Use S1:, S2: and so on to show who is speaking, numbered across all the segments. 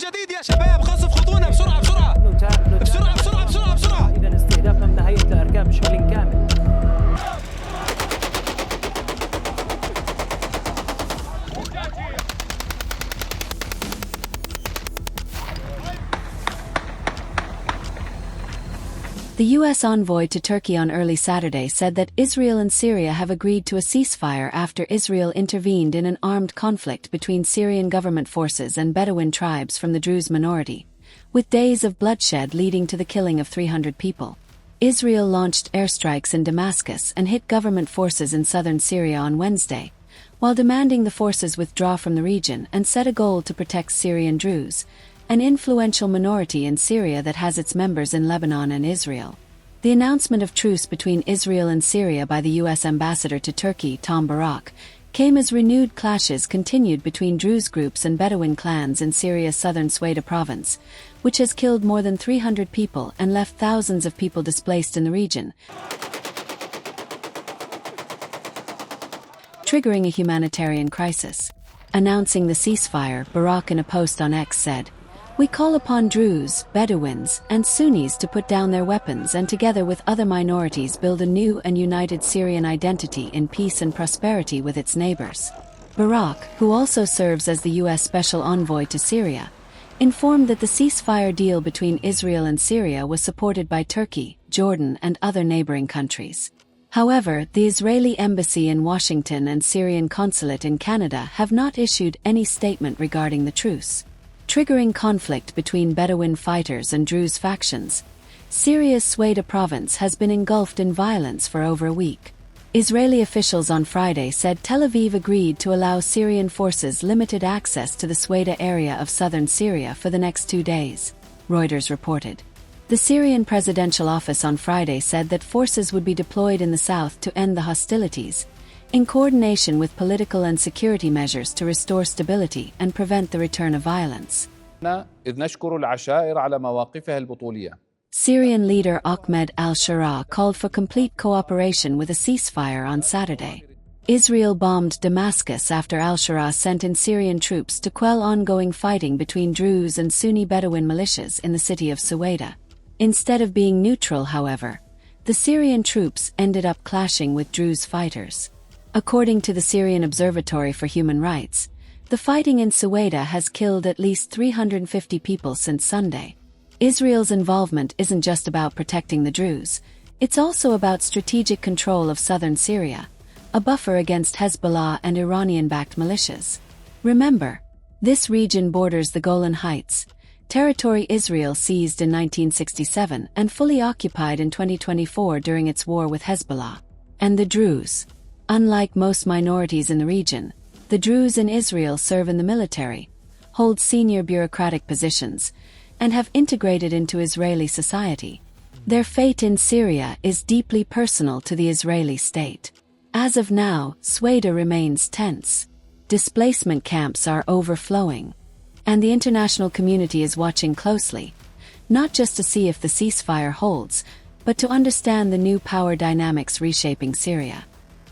S1: الجديد يا شباب، خفف خطونا بسرعة بسرعة بسرعة بسرعة بسرعة بسرعة.
S2: إذا استهداف مبنى هيئة الأركان بشكل كامل.
S3: The U.S. envoy to Turkey on early Saturday said that Israel and Syria have agreed to a ceasefire after Israel intervened in an armed conflict between Syrian government forces and Bedouin tribes from the Druze minority, with days of bloodshed leading to the killing of 300 people. Israel launched airstrikes in Damascus and hit government forces in southern Syria on Wednesday, while demanding the forces withdraw from the region and set a goal to protect Syrian Druze, an influential minority in Syria that has its members in Lebanon and Israel. The announcement of truce between Israel and Syria by the U.S. ambassador to Turkey, Tom Barak, came as renewed clashes continued between Druze groups and Bedouin clans in Syria's southern Sweida province, which has killed more than 300 people and left thousands of people displaced in the region, triggering a humanitarian crisis. Announcing the ceasefire, Barak in a post on X said, "We call upon Druze, Bedouins, and Sunnis to put down their weapons and together with other minorities build a new and united Syrian identity in peace and prosperity with its neighbors." Barak, who also serves as the U.S. Special Envoy to Syria, informed that the ceasefire deal between Israel and Syria was supported by Turkey, Jordan, and other neighboring countries. However, the Israeli embassy in Washington and Syrian consulate in Canada have not issued any statement regarding the truce. Triggering conflict between Bedouin fighters and Druze factions, Syria's Sweida province has been engulfed in violence for over a week. Israeli officials on Friday said Tel Aviv agreed to allow Syrian forces limited access to the Sweida area of southern Syria for the next 2 days, Reuters reported. The Syrian presidential office on Friday said that forces would be deployed in the south to end the hostilities, in coordination with political and security measures to restore stability and prevent the return of violence. Syrian leader Ahmed Al Sharaa called for complete cooperation with a ceasefire on Saturday. Israel bombed Damascus after Al Sharaa sent in Syrian troops to quell ongoing fighting between Druze and Sunni Bedouin militias in the city of Sweida. Instead of being neutral, however, the Syrian troops ended up clashing with Druze fighters. According to the Syrian Observatory for Human Rights, the fighting in Sweida has killed at least 350 people since Sunday. Israel's involvement isn't just about protecting the Druze, it's also about strategic control of southern Syria, a buffer against Hezbollah and Iranian-backed militias. Remember, this region borders the Golan Heights, territory Israel seized in 1967 and fully occupied in 2024 during its war with Hezbollah. And the Druze. Unlike most minorities in the region, the Druze in Israel serve in the military, hold senior bureaucratic positions, and have integrated into Israeli society. Their fate in Syria is deeply personal to the Israeli state. As of now, Sweida remains tense. Displacement camps are overflowing, and the international community is watching closely, not just to see if the ceasefire holds, but to understand the new power dynamics reshaping Syria.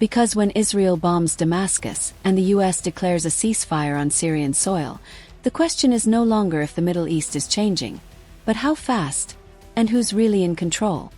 S3: Because when Israel bombs Damascus and the U.S. declares a ceasefire on Syrian soil, the question is no longer if the Middle East is changing, but how fast, and who's really in control.